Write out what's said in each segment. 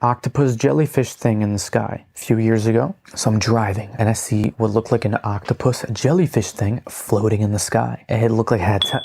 octopus jellyfish thing in the sky a few years ago. So I'm driving and I see what looked like an octopus jellyfish thing floating in the sky. It looked like it had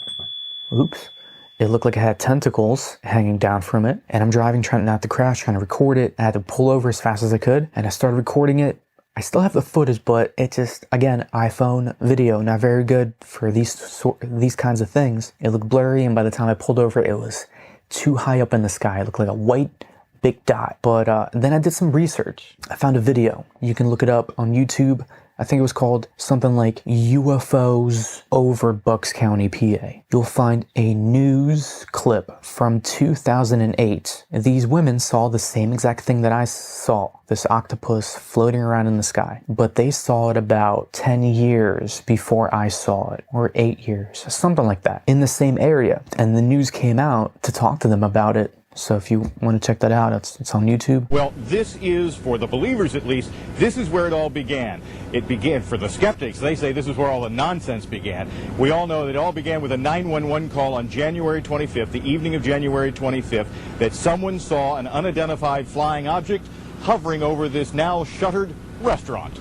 It looked like it had tentacles hanging down from it. And I'm driving, trying not to crash, trying to record it. I had to pull over as fast as I could and I started recording it. I still have the footage, but it just, again, iPhone video, not very good for these kinds of things. It looked blurry, and by the time I pulled over, it was too high up in the sky. It looked like a white big dot. But then I did some research. I found a video. You can look it up on YouTube. I think it was called something like UFOs over Bucks County, PA. You'll find a news clip from 2008. These women saw the same exact thing that I saw, this octopus floating around in the sky. But they saw it about 10 years before I saw it, or 8 years, something like that, in the same area. And the news came out to talk to them about it. So if you want to check that out, it's on YouTube. Well, this is, for the believers at least, this is where it all began. It began, for the skeptics, they say this is where all the nonsense began. We all know that it all began with a 911 call on January 25th, the evening of January 25th, that someone saw an unidentified flying object hovering over this now shuttered restaurant.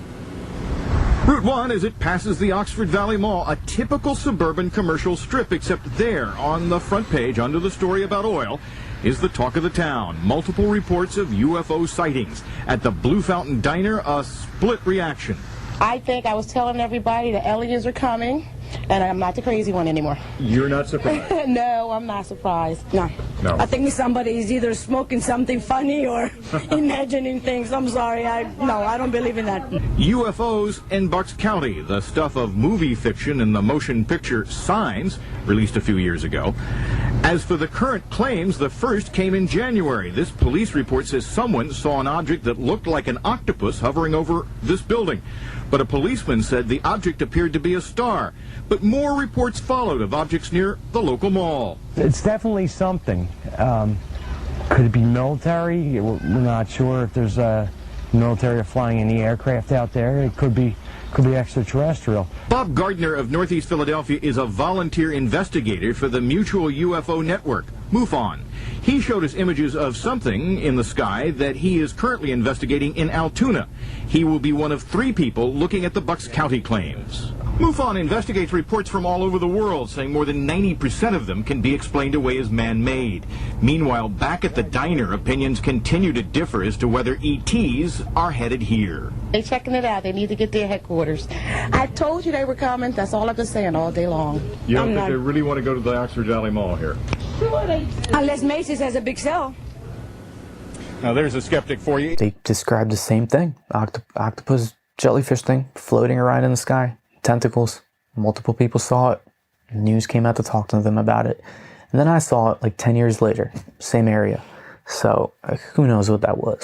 Route 1 as it passes the Oxford Valley Mall, a typical suburban commercial strip, except there on the front page under the story about oil is the talk of the town. Multiple reports of UFO sightings. At the Blue Fountain Diner, a split reaction. I think I was telling everybody the aliens are coming, and I'm not the crazy one anymore. You're not surprised? No, I'm not surprised. No. I think somebody is either smoking something funny or imagining things. I'm sorry. I don't believe in that. UFOs in Bucks County, the stuff of movie fiction in the motion picture Signs, released a few years ago. As for the current claims, the first came in January. This police report says someone saw an object that looked like an octopus hovering over this building. But a policeman said the object appeared to be a star. But more reports followed of objects near the local mall. It's definitely something. Could it be military? We're not sure if there's military flying any aircraft out there. It could be extraterrestrial. Bob Gardner of Northeast Philadelphia is a volunteer investigator for the Mutual UFO Network, MUFON. He showed us images of something in the sky that he is currently investigating in Altoona. He will be one of 3 people looking at the Bucks County claims. MUFON investigates reports from all over the world, saying more than 90% of them can be explained away as man-made. Meanwhile, back at the diner, opinions continue to differ as to whether ETs are headed here. They're checking it out. They need to get their headquarters. I told you they were coming. That's all I've been saying all day long. You don't think they really want to go to the Oxford Valley Mall here? Unless Macy's has a big sale. Now, there's a skeptic for you. They described the same thing. Octopus jellyfish thing floating around in the sky. Tentacles. Multiple people saw it. News came out to talk to them about it. And then I saw it like 10 years later. Same area. So who knows what that was.